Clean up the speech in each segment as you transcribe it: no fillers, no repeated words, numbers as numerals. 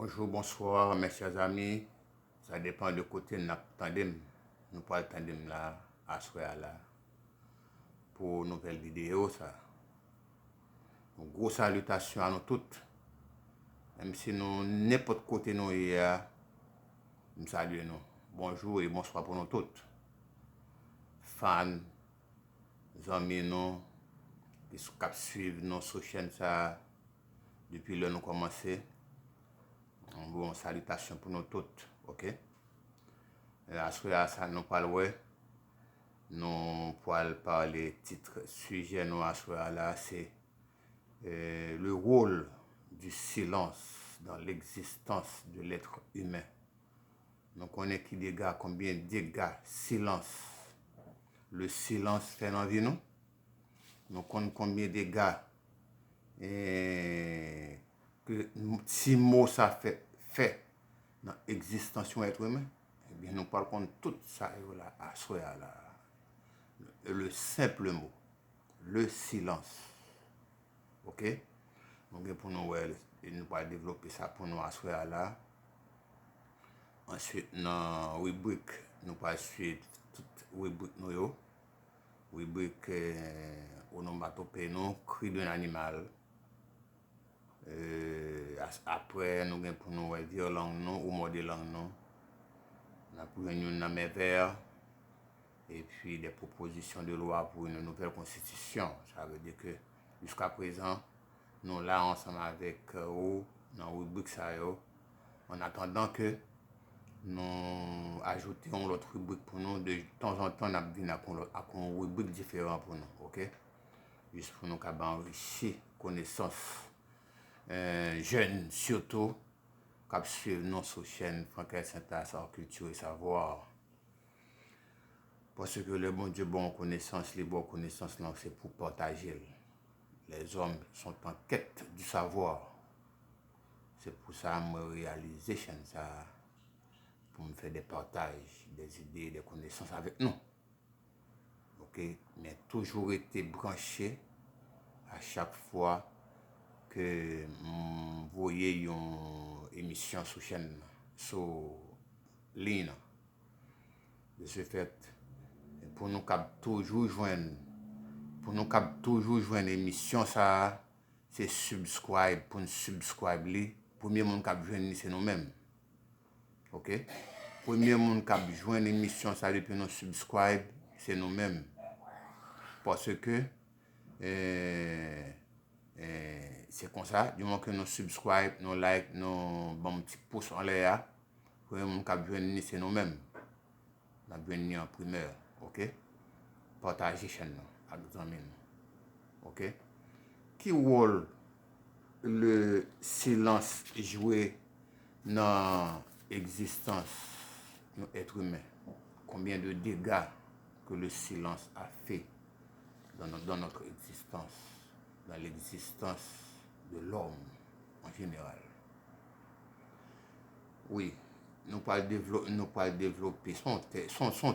Bonjour, bonsoir mes chers amis. Ça dépend de côté nous attendons. Nous pas attendre là à soir là pour une nouvelle vidéo ça. Une grosse salutation à nous toutes. Même si nous n'importe côté nous hier, nous saluons nous. Bonjour et bonsoir pour nous toutes. Fans, amis nous qui suivent nos chaînes ça depuis le nous commencé. Bon, salutations pour nous toutes, ok? À ce ça nous parle, nous pourrons parler titre sujet nous à ce là, c'est le rôle du silence dans l'existence de l'être humain. Nous connaissons qui dégâts, combien de dégâts, silence. Le silence fait dans la vie, nous. Nous connaissons combien de dégâts que si mot ça fait dans l'existence de l'être humain. Eh bien, nous parlons de tout ça là, à soi là. Le simple mot, le silence. Ok? Donc, pour nous, nous allons développer ça pour nous à soi là. Ensuite, dans la rubrique, nous allons suivre toute rubrique nous. Rubrique onomatopée, cri d'un animal. Après, nous allons pour nous dire langue ou mot de langue nous. Nous avons un vers et puis des propositions de loi pour une nouvelle constitution. Ça veut dire que jusqu'à présent, nous là ensemble avec vous, dans la rubrique ça, en attendant que nous ajoutions l'autre rubrique pour nous. De temps en temps, nous avons une rubrique différente pour nous, ok? Juste pour nous enrichir connaissances jeunes surtout, qui suivent nos chaînes Frankel Saint-As, Culture et Savoir. Parce que le bon Dieu, bonne connaissance, les bonnes connaissances, c'est pour partager. Les hommes sont en quête du savoir. C'est pour ça que je réalise ça, pour me faire des partages, des idées, des connaissances avec nous. Ok? Mais toujours été branché à chaque fois que vous voyez une émission sur chaîne, sur ligne. De ce fait, pour nous toujours joindre une émission ça, c'est subscribe. Pour nous subscribe, premier monde qui joindre c'est nous-mêmes. Ok? Premier monde qui joindre l'émission ça depuis nous subscribe, c'est nous-mêmes. Parce que c'est comme ça, du moment que nous subscribe, nous like, nous bon petit pouce en l'air, premier monde qui joindre c'est nous-mêmes. Nous avons en primeur, ok? Partagez chaîne avec les amis. Ok? Qui rôle le silence joué dans l'existence de l'être humain? Combien de dégâts que le silence a fait dans notre existence, dans l'existence de l'homme en général? Oui, nous pouvons développer son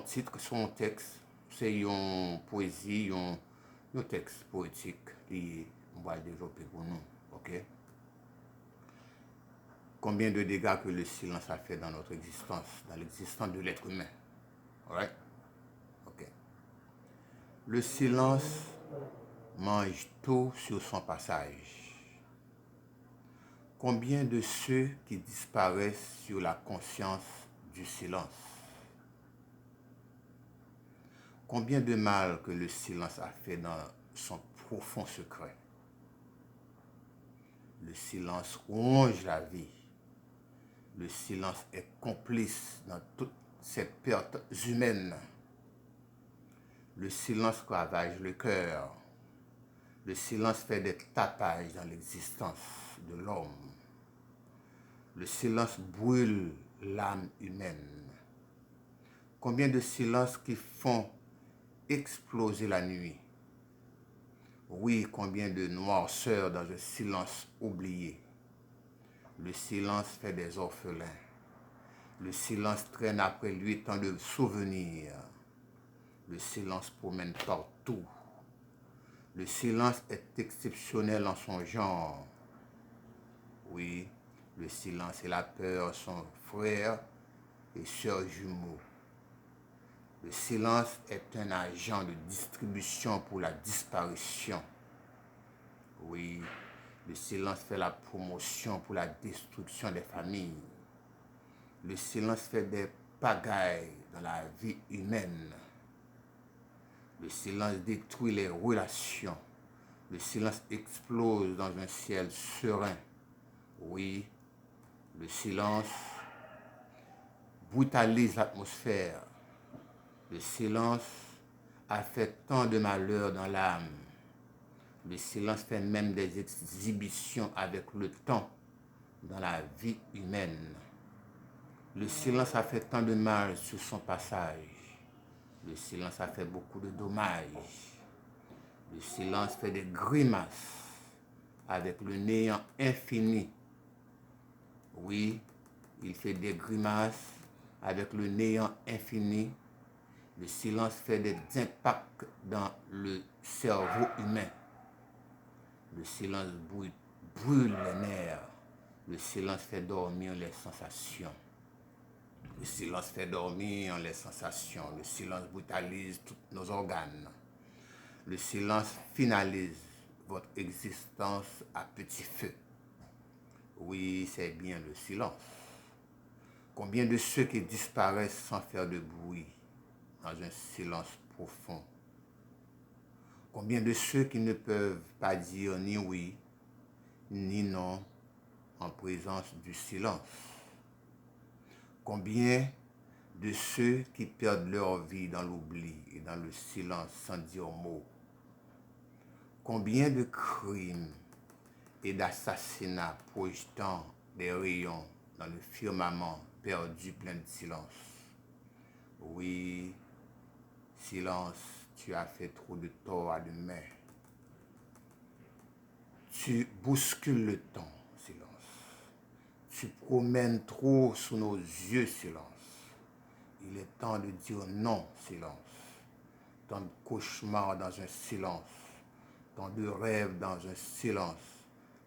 titre, son texte. C'est une poésie, un texte poétique qui va développer pour nous. Ok? Combien de dégâts que le silence a fait dans notre existence, dans l'existence de l'être humain? Alright? Ok. Le silence mange tout sur son passage. Combien de ceux qui disparaissent sur la conscience du silence? Combien de mal que le silence a fait dans son profond secret? Le silence ronge la vie. Le silence est complice dans toute cette perte humaine. Le silence ravage le cœur. Le silence fait des tapages dans l'existence de l'homme. Le silence brûle l'âme humaine. Combien de silences qui font exploser la nuit? Oui, combien de noirceur dans un silence oublié. Le silence fait des orphelins. Le silence traîne après lui tant de souvenirs. Le silence promène partout. Le silence est exceptionnel en son genre. Oui, Le silence et la peur sont frères et sœurs jumeaux. Le silence est un agent de distribution pour la disparition. Oui, le silence fait la promotion pour la destruction des familles. Le silence fait des pagailles dans la vie humaine. Le silence détruit les relations. Le silence explose dans un ciel serein. Oui, le silence brutalise l'atmosphère. Le silence a fait tant de malheur dans l'âme. Le silence fait même des exhibitions avec le temps dans la vie humaine. Le silence a fait tant de mal sur son passage. Le silence a fait beaucoup de dommages. Le silence fait des grimaces avec le néant infini. Oui, il fait des grimaces avec le néant infini. Le silence fait des impacts dans le cerveau humain. Le silence brûle les nerfs. Le silence fait dormir les sensations. Le silence fait dormir les sensations. Le silence brutalise tous nos organes. Le silence finalise votre existence à petit feu. Oui, c'est bien le silence. Combien de ceux qui disparaissent sans faire de bruit dans un silence profond? Combien de ceux qui ne peuvent pas dire ni oui ni non en présence du silence? Combien de ceux qui perdent leur vie dans l'oubli et dans le silence sans dire mot? Combien de crimes et d'assassinats projetant des rayons dans le firmament perdu plein de silence? Oui, silence, tu as fait trop de tort à l'humain. Tu bouscules le temps, silence. Tu promènes trop sous nos yeux, silence. Il est temps de dire non, silence. Tant de cauchemars dans un silence. Tant de rêves dans un silence.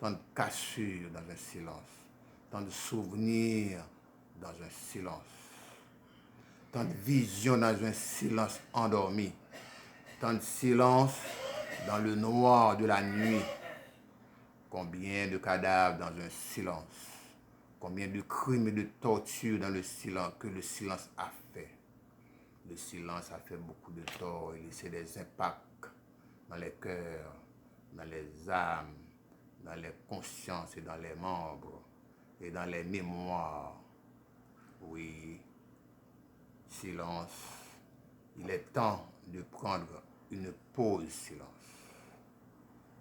Tant de cassures dans un silence. Tant de souvenirs dans un silence. Tant de visions dans un silence endormi. Tant de silence dans le noir de la nuit. Combien de cadavres dans un silence. Combien de crimes et de tortures dans le silence que le silence a fait. Le silence a fait beaucoup de tort et laissé des impacts dans les cœurs, dans les âmes, dans les consciences et dans les membres et dans les mémoires. Oui, silence. Il est temps de prendre une pause, silence.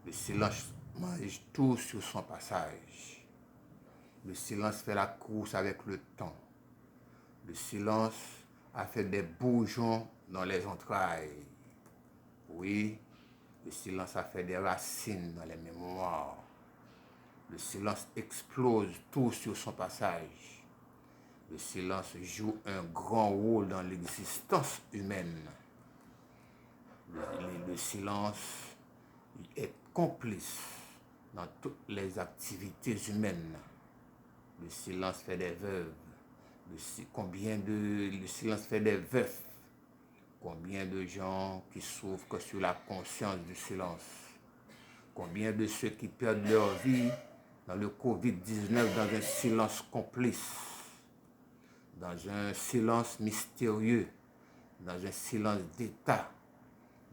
Le silence mange tout sur son passage. Le silence fait la course avec le temps. Le silence a fait des bourgeons dans les entrailles. Oui, le silence a fait des racines dans les mémoires. Le silence explose tout sur son passage. Le silence joue un grand rôle dans l'existence humaine. Le silence est complice dans toutes les activités humaines. Le silence fait des veuves. Le silence fait des veufs. Combien de gens qui souffrent que sur la conscience du silence. Combien de ceux qui perdent leur vie dans le Covid-19 dans un silence complice. Dans un silence mystérieux. Dans un silence d'État.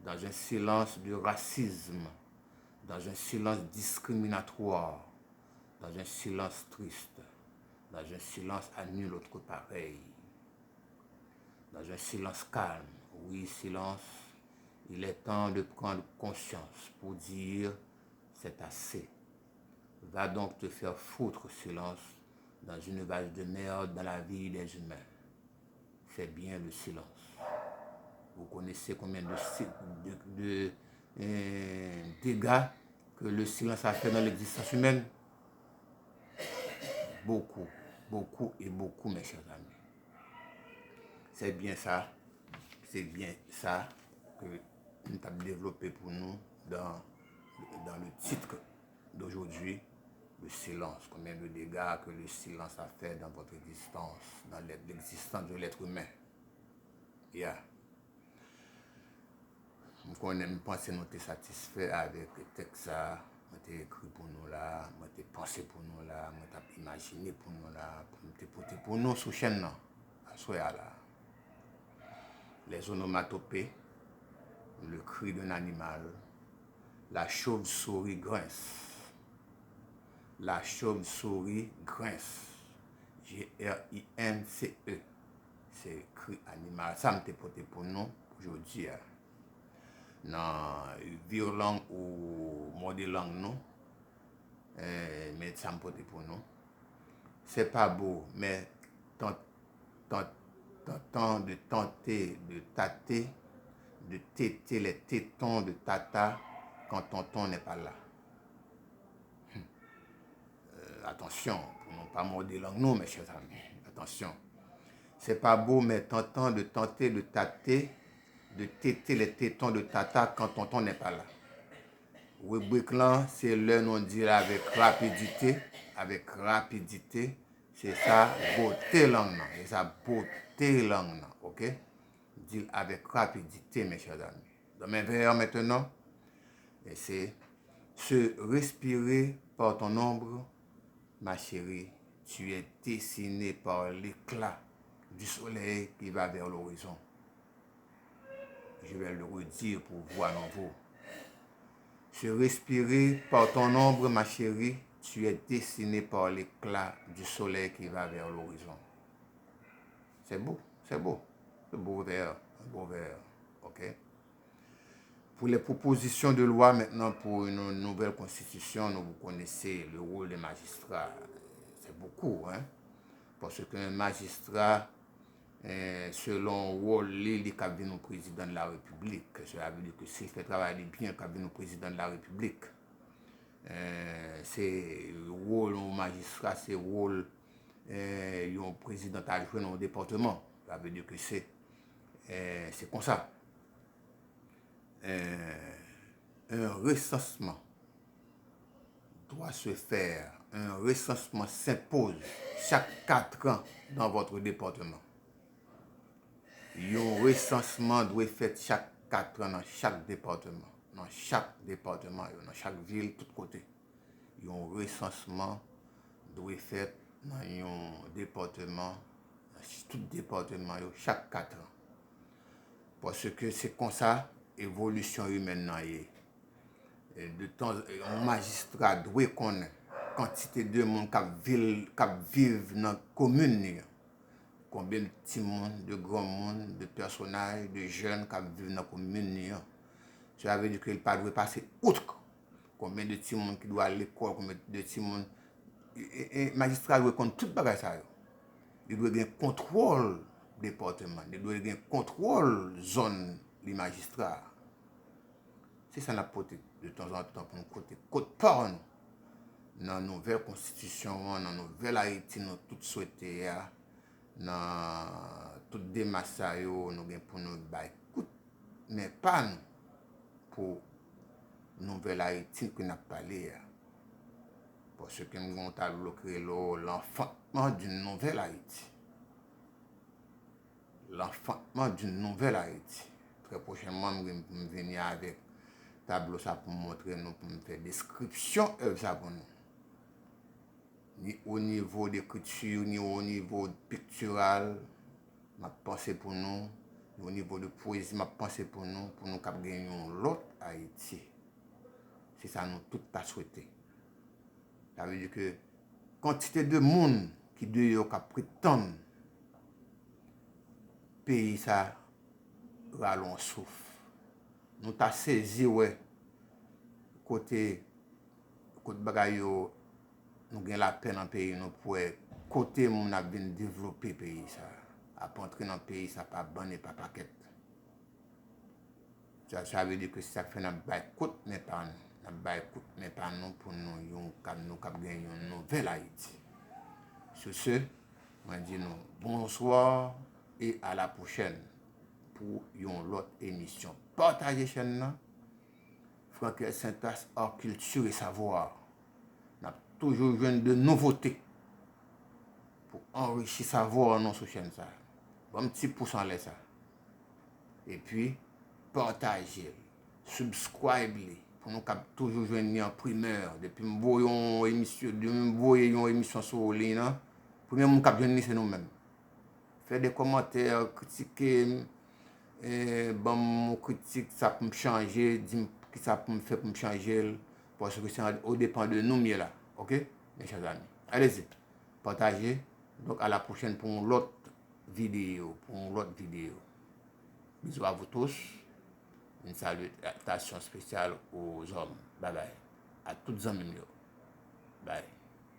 Dans un silence de racisme. Dans un silence discriminatoire. Dans un silence triste. Dans un silence à nul autre pareil. Dans un silence calme. Oui, silence. Il est temps de prendre conscience pour dire c'est assez. Va donc te faire foutre, silence, dans une vase de merde dans la vie des humains. C'est bien le silence. Vous connaissez combien de dégâts que le silence a fait dans l'existence humaine? Beaucoup, beaucoup et beaucoup, mes chers amis. C'est bien ça que nous avons développé pour nous dans le titre d'aujourd'hui, le silence, combien de dégâts que le silence a fait dans votre existence, dans l'existence de l'être humain. Yeah. Je pense que nous sommes satisfaits avec le texte. Nous écrit pour nous là, nous pensé pour nous là, nous imaginé pour nous là, pour nous sous chaîne là, à soya là. Les onomatopées, le cri d'un animal, la chauve-souris grince. La chauve-souris grince. G-R-I-N-C-E. C'est cri animal. Ça me porté pour nous aujourd'hui. Dans violon ou mode langue nous, mais ça me porté pour nous. C'est pas beau, mais tant de tenter, de tâter, de téter les tétons de tata quand tonton n'est pas là. Attention, pour ne pas morder langue, nous, mes chers amis. Attention. C'est pas beau, mais tentant de tenter de tâter, de téter les tétons de tata quand tonton n'est pas là. Rubrique là, c'est le nom dit avec rapidité. Avec rapidité, c'est ça, beauté langue. C'est ça, beauté langue. Ok? Dit avec rapidité, mes chers amis. Dans mes vers maintenant, et c'est se respirer par ton ombre. Ma chérie, tu es dessinée par l'éclat du soleil qui va vers l'horizon. Je vais le redire pour vous à nouveau. Se respirer par ton ombre, ma chérie, tu es dessinée par l'éclat du soleil qui va vers l'horizon. C'est beau, c'est beau. C'est beau vers, un beau vers. OK? Pour les propositions de loi maintenant pour une nouvelle constitution, vous connaissez le rôle des magistrats. C'est beaucoup, hein? Parce qu'un magistrat, selon le rôle, il est au président de la République. Cela veut dire que s'il fait travailler bien, il au président de la République. C'est le rôle du magistrat, c'est le rôle du président adjoint dans le département. Ça veut dire que c'est comme ça. Un recensement doit se faire. Un recensement s'impose chaque 4 ans dans votre département. Un recensement doit être fait chaque 4 ans dans chaque département. Dans chaque département, dans chaque ville, tout côté. Un recensement doit être fait dans un département, dans tout département, chaque 4 ans. Parce que c'est comme ça, l'évolution humaine de temps, un magistrat doit connaître quantité de monde qui vivent dans la commune. Combien de petits monde, de grands monde, de personnages, de jeunes qui vivent dans la commune. Ça veut dire qu'il ne doit pas passer outre. Combien de petits monde qui doivent aller à l'école, combien de petits monde. Et magistrat doit connaître tout le bagage ça. Il doit avoir un contrôle département, il doit avoir un contrôle zone les magistrats. C'est ça la portée de temps en temps pour nous côté côte par nous. Dans la nouvelle constitution, dans la nouvelle Haïti, nous tout souhaité, dans toute démarche, nous avons pour nous écoute, mais pas nous pour nouvelle Haïti que nous avons parlé. Parce que nous avons créé l'enfantement d'une nouvelle Haïti. L'enfantement d'une nouvelle Haïti. Très prochainement, nous allons venir avec tableau ça pour montrer nous, pour faire description œuvre ça pour nous. Ni au niveau d'écriture, ni au niveau pictural, ma pensée pour nous, ni au niveau de poésie, ma pensée pour nous gagner l'autre Haïti. C'est ça nous tout pas souhaité. Ça veut dire que quantité de monde qui doit prétendre pays ça rallon souffle. Nous t'a saisi ouais côté bagay yo nous gagne la peine en pays nous pour côté mon a bien développer pays ça à entrer dans pays ça pas bon et pas paquet. Ça veut dire que ça fait n'a pas coûte mais pas nous n'a pas coûte mais pas nous pour nous gagner une nouvelle Haïti. Sur ce, moi dis nous bonsoir et à la prochaine pour une autre émission. Partagez chaîne là. Franck Saint-As, Art, Culture et Savoir. toujours joindre de nouveautés pour enrichir savoir non sur chaîne ça. Bon petit pourcent là ça. Et puis partager, subscribe pour nous toujours joindre en primeur depuis me une émission sur ligne là. Premier mon cap joindre c'est nous-mêmes. Faire des commentaires, critiquer bon mon critique ça peut me changer, dire qui ça peut me faire pour me changer parce que c'est au dépend de nous là. OK mes chers amis. Allez-y. Partagez. Donc à la prochaine pour l'autre vidéo, Bisous à vous tous. Une salutation spéciale aux hommes. Bye bye. À toutes les amis. Bye.